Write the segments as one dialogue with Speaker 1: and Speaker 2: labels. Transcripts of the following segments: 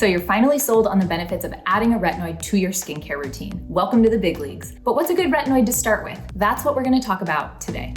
Speaker 1: So you're finally sold on the benefits of adding a retinoid to your skincare routine. Welcome to the big leagues. But what's a good retinoid to start with? That's what we're going to talk about today.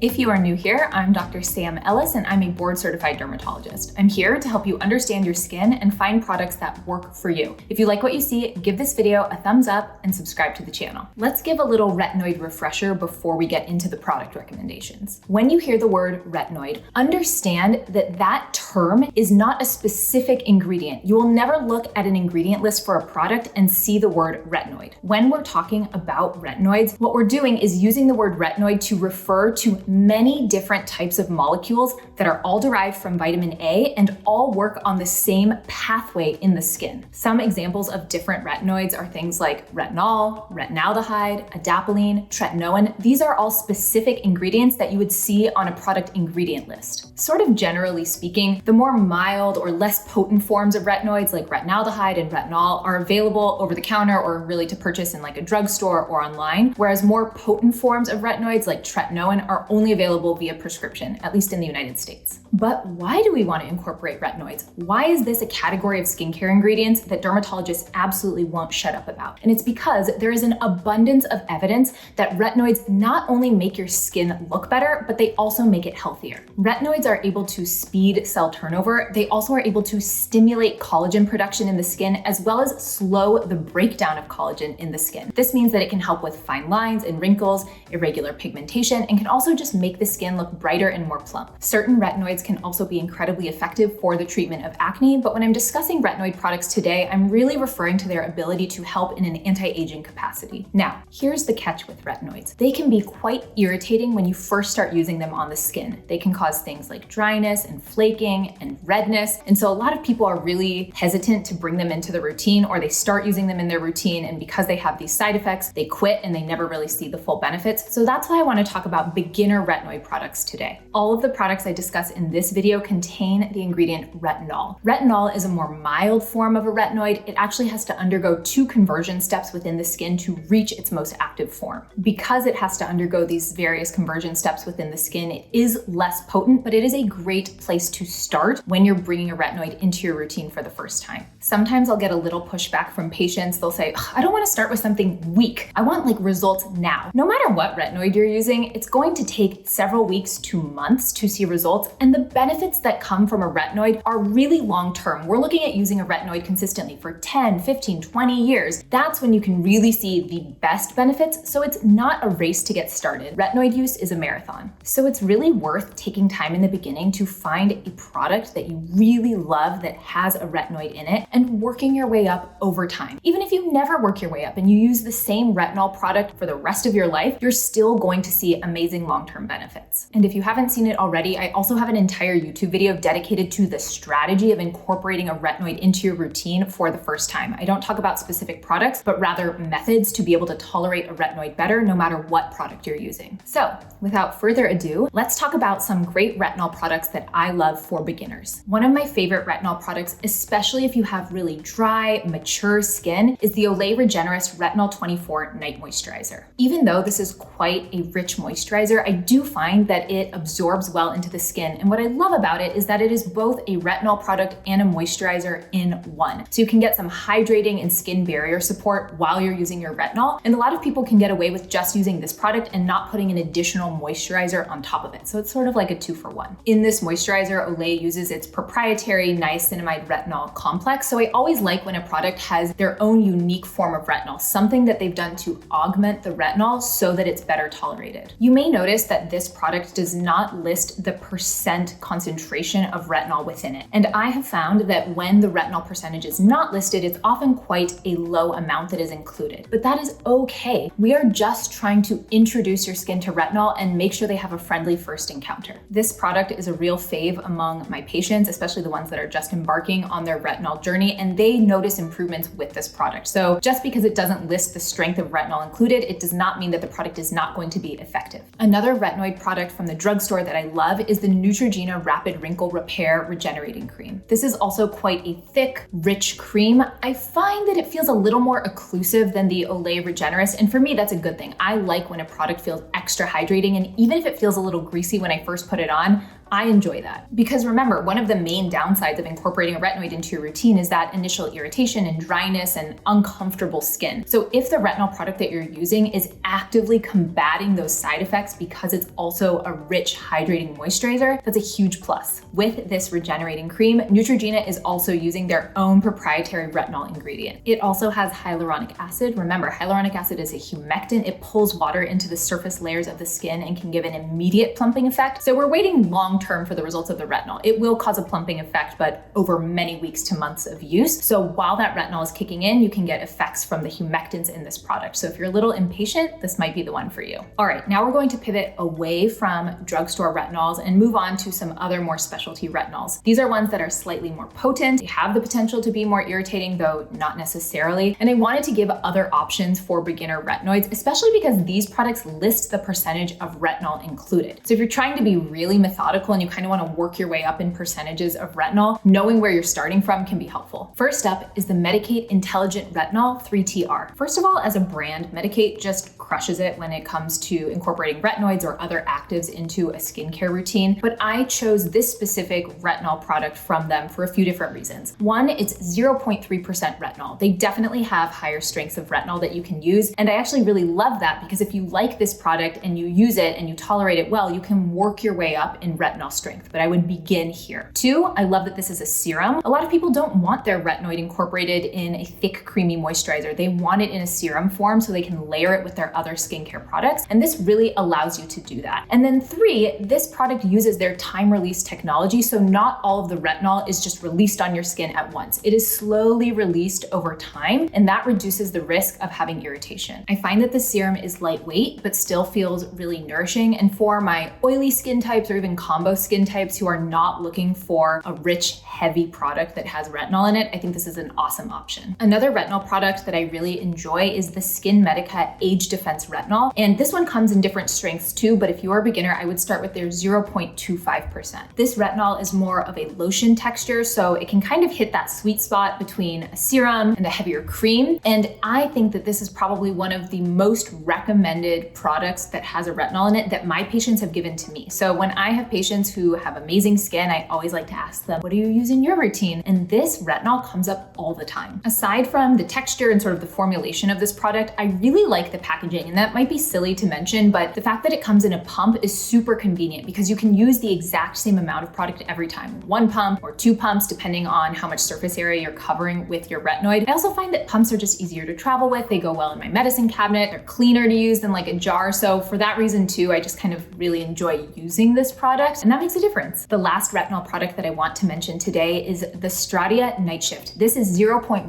Speaker 1: If you are new here, I'm Dr. Sam Ellis and I'm a board-certified dermatologist. I'm here to help you understand your skin and find products that work for you. If you like what you see, give this video a thumbs up and subscribe to the channel. Let's give a little retinoid refresher before we get into the product recommendations. When you hear the word retinoid, understand that that term is not a specific ingredient. You will never look at an ingredient list for a product and see the word retinoid. When we're talking about retinoids, what we're doing is using the word retinoid to refer to many different types of molecules that are all derived from vitamin A and all work on the same pathway in the skin. Some examples of different retinoids are things like retinol, retinaldehyde, adapalene, tretinoin. These are all specific ingredients that you would see on a product ingredient list. Sort of generally speaking, the more mild or less potent forms of retinoids like retinaldehyde and retinol are available over the counter or really to purchase in like a drugstore or online, whereas more potent forms of retinoids like tretinoin are only available via prescription, at least in the United States. But why do we want to incorporate retinoids? Why is this a category of skincare ingredients that dermatologists absolutely won't shut up about? And it's because there is an abundance of evidence that retinoids not only make your skin look better, but they also make it healthier. Retinoids are able to speed cell turnover. They also are able to stimulate collagen production in the skin, as well as slow the breakdown of collagen in the skin. This means that it can help with fine lines and wrinkles, irregular pigmentation, and can also just make the skin look brighter and more plump. Certain retinoids can also be incredibly effective for the treatment of acne, but when I'm discussing retinoid products today, I'm really referring to their ability to help in an anti-aging capacity. Now, here's the catch with retinoids. They can be quite irritating when you first start using them on the skin. They can cause things like dryness and flaking and redness, and so a lot of people are really hesitant to bring them into the routine, or they start using them in their routine, and because they have these side effects, they quit and they never really see the full benefits. So that's why I want to talk about beginner retinoid products today. All of the products I discuss in this video contain the ingredient retinol. Retinol is a more mild form of a retinoid. It actually has to undergo 2 conversion steps within the skin to reach its most active form. Because it has to undergo these various conversion steps within the skin, it is less potent, but it is a great place to start when you're bringing a retinoid into your routine for the first time. Sometimes I'll get a little pushback from patients. They'll say, I don't want to start with something weak. I want like results now. No matter what retinoid you're using, it's going to take several weeks to months to see results, and the benefits that come from a retinoid are really long-term. We're looking at using a retinoid consistently for 10, 15, 20 years. That's when you can really see the best benefits, so it's not a race to get started. Retinoid use is a marathon. So it's really worth taking time in the beginning to find a product that you really love that has a retinoid in it and working your way up over time. Even if you never work your way up and you use the same retinol product for the rest of your life, you're still going to see amazing long-term benefits. And if you haven't seen it already, I also have an entire YouTube video dedicated to the strategy of incorporating a retinoid into your routine for the first time. I don't talk about specific products, but rather methods to be able to tolerate a retinoid better no matter what product you're using. So without further ado, let's talk about some great retinol products that I love for beginners. One of my favorite retinol products, especially if you have really dry, mature skin, is the Olay Regenerist Retinol 24 Night Moisturizer. Even though this is quite a rich moisturizer, I do find that it absorbs well into the skin. And what I love about it is that it is both a retinol product and a moisturizer in one. So you can get some hydrating and skin barrier support while you're using your retinol. And a lot of people can get away with just using this product and not putting an additional moisturizer on top of it. So it's sort of like a 2-for-1. In this moisturizer, Olay uses its proprietary niacinamide retinol complex. So I always like when a product has their own unique form of retinol, something that they've done to augment the retinol so that it's better tolerated. You may notice that this product does not list the percent concentration of retinol within it. And I have found that when the retinol percentage is not listed, it's often quite a low amount that is included. But that is okay. We are just trying to introduce your skin to retinol and make sure they have a friendly first encounter. This product is a real fave among my patients, especially the ones that are just embarking on their retinol journey, and they notice improvements with this product. So just because it doesn't list the strength of retinol included, it does not mean that the product is not going to be effective. Another retinoid product from the drugstore that I love is the Neutrogena Rapid Wrinkle Repair Regenerating Cream. This is also quite a thick, rich cream. I find that it feels a little more occlusive than the Olay Regenerist, and for me, that's a good thing. I like when a product feels extra hydrating, and even if it feels a little greasy when I first put it on, I enjoy that. Because remember, one of the main downsides of incorporating a retinoid into your routine is that initial irritation and dryness and uncomfortable skin. So if the retinol product that you're using is actively combating those side effects because it's also a rich hydrating moisturizer, that's a huge plus. With this regenerating cream, Neutrogena is also using their own proprietary retinol ingredient. It also has hyaluronic acid. Remember, hyaluronic acid is a humectant. It pulls water into the surface layers of the skin and can give an immediate plumping effect. So we're waiting long-term for the results of the retinol. It will cause a plumping effect, but over many weeks to months of use. So while that retinol is kicking in, you can get effects from the humectants in this product. So if you're a little impatient, this might be the one for you. All right, now we're going to pivot away from drugstore retinols and move on to some other more specialty retinols. These are ones that are slightly more potent. They have the potential to be more irritating, though not necessarily. And I wanted to give other options for beginner retinoids, especially because these products list the percentage of retinol included. So if you're trying to be really methodical and you kind of want to work your way up in percentages of retinol, knowing where you're starting from can be helpful. First up is the Medicate Intelligent Retinol 3TR. First of all, as a brand, Medicate just crushes it when it comes to incorporating retinoids or other actives into a skincare routine, but I chose this specific retinol product from them for a few different reasons. One, it's 0.3% retinol. They definitely have higher strengths of retinol that you can use, and I actually really love that because if you like this product and you use it and you tolerate it well, you can work your way up in retinol strength, but I would begin here. Two, I love that this is a serum. A lot of people don't want their retinoid incorporated in a thick, creamy moisturizer. They want it in a serum form so they can layer it with their other skincare products, and this really allows you to do that. And then three, this product uses their time-release technology, so not all of the retinol is just released on your skin at once. It is slowly released over time, and that reduces the risk of having irritation. I find that the serum is lightweight, but still feels really nourishing, and for my oily skin types or even combo skin types who are not looking for a rich, heavy product that has retinol in it, I think this is an awesome option. Another retinol product that I really enjoy is the SkinMedica Age Defense Retinol, and this one comes in different strengths too, but if you're a beginner, I would start with their 0.25%. This retinol is more of a lotion texture, so it can kind of hit that sweet spot between a serum and a heavier cream, and I think that this is probably one of the most recommended products that has a retinol in it that my patients have given to me. So when I have patients who have amazing skin, I always like to ask them, what do you use in your routine? And this retinol comes up all the time. Aside from the texture and sort of the formulation of this product, I really like the packaging, and that might be silly to mention, but the fact that it comes in a pump is super convenient because you can use the exact same amount of product every time. One pump or two pumps, depending on how much surface area you're covering with your retinoid. I also find that pumps are just easier to travel with. They go well in my medicine cabinet. They're cleaner to use than like a jar. So for that reason too, I just kind of really enjoy using this product, and that makes a difference. The last retinol product that I want to mention today is the Stratia Night Shift. This is 0.15%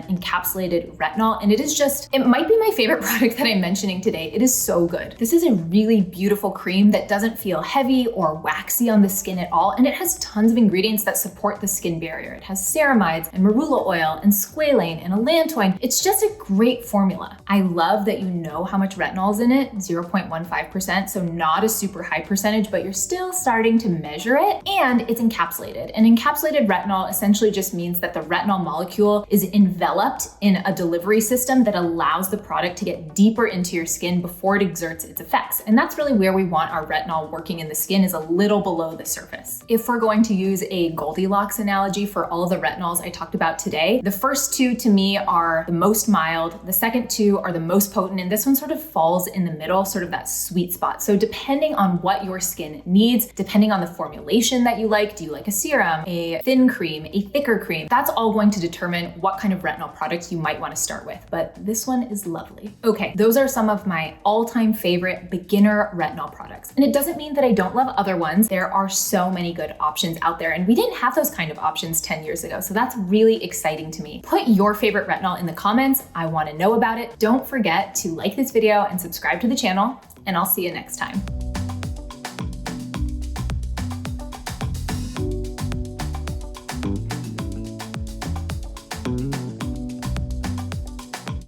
Speaker 1: encapsulated retinol, and it might be my favorite product that I'm mentioning today. It is so good. This is a really beautiful cream that doesn't feel heavy or waxy on the skin at all, and it has tons of ingredients that support the skin barrier. It has ceramides and marula oil and squalane and allantoin. It's just a great formula. I love that you know how much retinol is in it, 0.15%, so not a super high percentage, but you're still starting to measure it, and it's encapsulated. And encapsulated retinol essentially just means that the retinol molecule is enveloped in a delivery system that allows the product to get deeper into your skin before it exerts its effects. And that's really where we want our retinol working in the skin, is a little below the surface. If we're going to use a Goldilocks analogy for all of the retinols I talked about today, the first two to me are the most mild, the second two are the most potent, and this one sort of falls in the middle, sort of that sweet spot. So depending on what your skin needs, depending on the formulation that you like, do you like a serum, a thin cream, a thicker cream? That's all going to determine what kind of retinol products you might want to start with, but this one is lovely. Okay, those are some of my all-time favorite beginner retinol products. And it doesn't mean that I don't love other ones. There are so many good options out there, and we didn't have those kind of options 10 years ago, so that's really exciting to me. Put your favorite retinol in the comments. I want to know about it. Don't forget to like this video and subscribe to the channel, and I'll see you next time.